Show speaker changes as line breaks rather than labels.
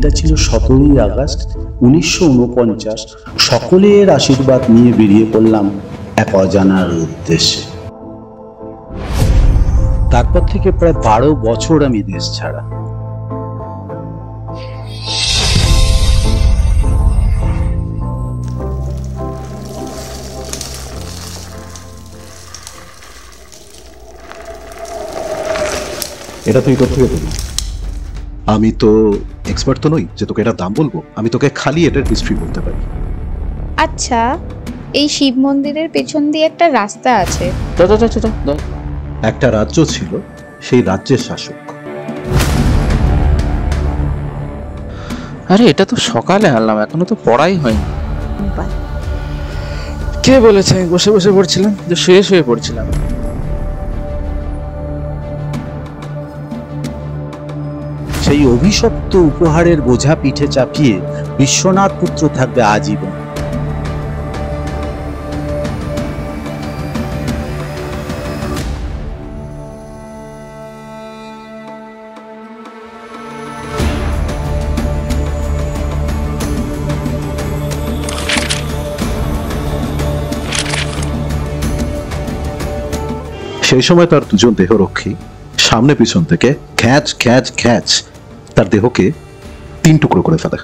দিনটা ছিল 17ই আগস্ট 1949। সকলের আশীর্বাদ নিয়ে বেরিয়ে পড়লাম এক অজানার উদ্দেশ্যে। তারপর থেকে প্রায় 12 বছর আমি দেশ ছাড়া।
এটা তুই কোথা থেকে পেলি? আমি তো এক্সপার্ট তো নই যে তোকে এটা দাম বলবো। আমি তোকে খালি এটার হিস্ট্রি বলতে পারি।
আচ্ছা, এই শিব মন্দিরের পেছন দিয়ে একটা রাস্তা আছে।
একটা রাজ্য ছিল, সেই রাজ্যের শাসক।
আরে এটা তো সকালে আনলাম, এখনো তো পড়াই হয়নি। কে বলেছে আমি বসে বসে পড়ছিলাম? যে শুয়ে পড়ছিলাম।
সেই অভিশপ্ত উপহারের বোঝা পিঠে চাপিয়ে বিশ্বনাথ পুত্র থাকবে আজীবন।
সেই সময় তার দুজন দেহরক্ষী সামনে পিছন থেকে খ্যাচ খ্যাচ খ্যাচ তার দেহকে 3 টুকরো করে ফেলে।